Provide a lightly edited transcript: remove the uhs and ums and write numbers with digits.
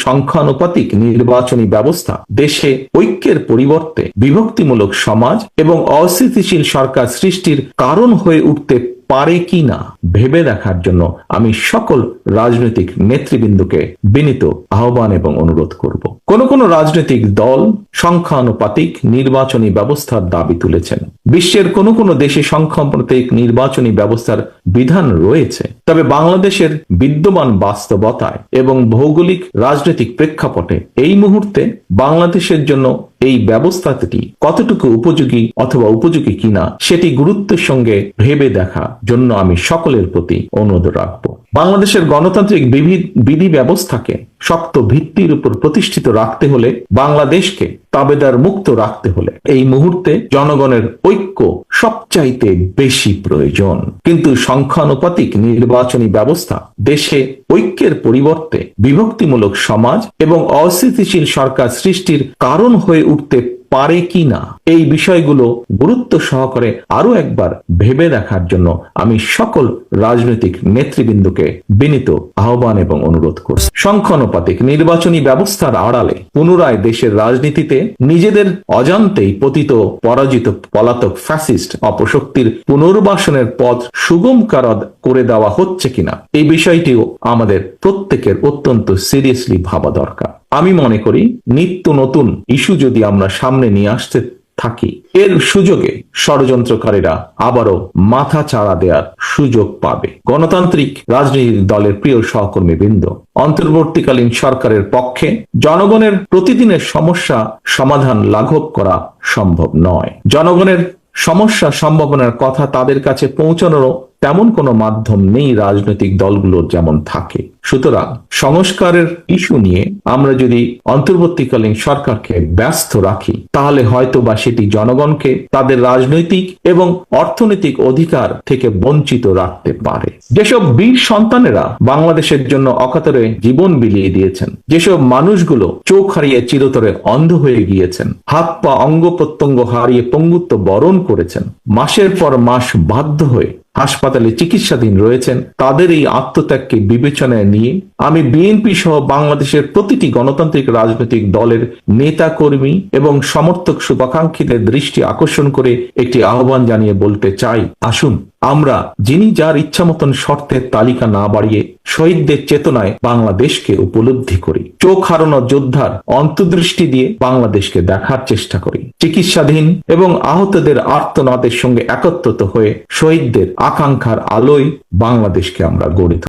সংখ্যানুপাতিক নির্বাচনী ব্যবস্থা দেশে ঐক্যের পরিবর্তে বিভক্তিমূলক সমাজ এবং অস্থিতিশীল সরকার সৃষ্টির কারণ হয়ে উঠতে পারে কিনা ভেবে দেখার জন্য আমি সকল রাজনৈতিক নেতৃবৃন্দকে বিনীত আহ্বান এবং অনুরোধ করব। কোন কোন রাজনৈতিক দল সংখ্যানুপাতিক নির্বাচনী ব্যবস্থার দাবি তুলেছেন। বিশ্বের কোন কোন দেশে সংখ্যানুপাতিক নির্বাচনী ব্যবস্থার বিধান রয়েছে, তবে বাংলাদেশের বিদ্যমান বাস্তবতায় এবং ভৌগোলিক রাজনৈতিক প্রেক্ষাপটে এই মুহূর্তে বাংলাদেশের জন্য এই ব্যবস্থাটি কতটুকু উপযোগী অথবা উপযোগী কিনা সেটি গুরুত্বের সঙ্গে ভেবে দেখা জন্য আমি সকলের প্রতি অনুরোধ রাখব। বাংলাদেশের গণতান্ত্রিক বিধি ব্যবস্থাকে শক্ত ভিত্তির উপর প্রতিষ্ঠিত রাখতে হলে, বাংলাদেশকে তাবেদার মুক্ত রাখতে হলে এই মুহূর্তে জনগণের ঐক্য সবচাইতে বেশি প্রয়োজন। কিন্তু সংখ্যানুপাতিক নির্বাচনী ব্যবস্থা দেশে ঐক্যের পরিবর্তে বিভক্তিমূলক সমাজ এবং অস্থিতিশীল সরকার সৃষ্টির কারণ হয়ে উঠতে পারে কিনা এই বিষয়গুলো গুরুত্ব সহকারে আরো একবার ভেবে দেখার জন্য আমি সকল রাজনৈতিক নেতৃবৃন্দকে বিনীত আহ্বান এবং অনুরোধ করছি। সংখ্যানুপাতিক নির্বাচনী ব্যবস্থার আড়ালে পুনরায় দেশের রাজনীতিতে নিজেদের অজান্তেই পতিত পরাজিত পলাতক ফ্যাসিস্ট অপশক্তির পুনর্বাসনের পথ সুগম করে দেওয়া হচ্ছে কিনা এই বিষয়টিও আমাদের প্রত্যেকের অত্যন্ত সিরিয়াসলি ভাবা দরকার। আমি মনে করি নিত্য নতুন ইস্যু যদি আমরা সামনে নিয়ে আসতে থাকি, এর সুযোগে ষড়যন্ত্রকারীরা আবারও মাথা চাড়া দেওয়ার সুযোগ পাবে। গণতান্ত্রিক রাজনৈতিক দলের প্রিয় সহকর্মী বৃন্দ, অন্তর্বর্তীকালীন সরকারের পক্ষে জনগণের প্রতিদিনের সমস্যা সমাধান লাঘব করা সম্ভব নয়। জনগণের সমস্যা সম্ভাবনার কথা তাদের কাছে পৌঁছানোরও তেমন কোনো মাধ্যম নেই রাজনৈতিক দলগুলোর যেমন থাকে। সুতরাং সংস্কারের ইস্যু নিয়ে আমরা যদি অন্তর্বর্তীকালীন সরকারকে ব্যস্ত রাখি, তাহলে হয়তো বা সেটি জনগণকে তাদের রাজনৈতিক এবং অর্থনৈতিক অধিকার থেকে বঞ্চিত রাখতে পারে। যেসব বীর সন্তানেরা বাংলাদেশের জন্য অকাতরে জীবন বিলিয়ে দিয়েছেন, যেসব মানুষগুলো চোখ হারিয়ে চিরতরে অন্ধ হয়ে গিয়েছেন, হাত পা অঙ্গ প্রত্যঙ্গ হারিয়ে পঙ্গুত্ব বরণ করেছেন, মাসের পর মাস বাধ্য হয়ে হাসপাতালে চিকিৎসাধীন রয়েছেন, তাদের এই আত্মত্যাগকে বিবেচনায় নিয়ে আমি বিএনপি সহ বাংলাদেশের প্রতিটি গণতান্ত্রিক রাজনৈতিক দলের নেতা কর্মী এবং সমর্থক শুভাকাঙ্ক্ষীদের দৃষ্টি আকর্ষণ করে একটি আহ্বান জানিয়ে বলতে চাই, আসুন আমরা যিনি যার ইচ্ছা মতন শর্তের তালিকা না বাড়িয়ে শহীদদের চেতনায় বাংলাদেশকে উপলব্ধি করি। চোখ হারানো যোদ্ধার অন্তর্দৃষ্টি দিয়ে বাংলাদেশকে দেখার চেষ্টা করি। চিকিৎসাধীন এবং আহতদের আর্তনাদের সঙ্গে একত্রিত হয়ে শহীদদের আকাঙ্ক্ষার আলোয় বাংলাদেশকে আমরা গড়ে তুলি।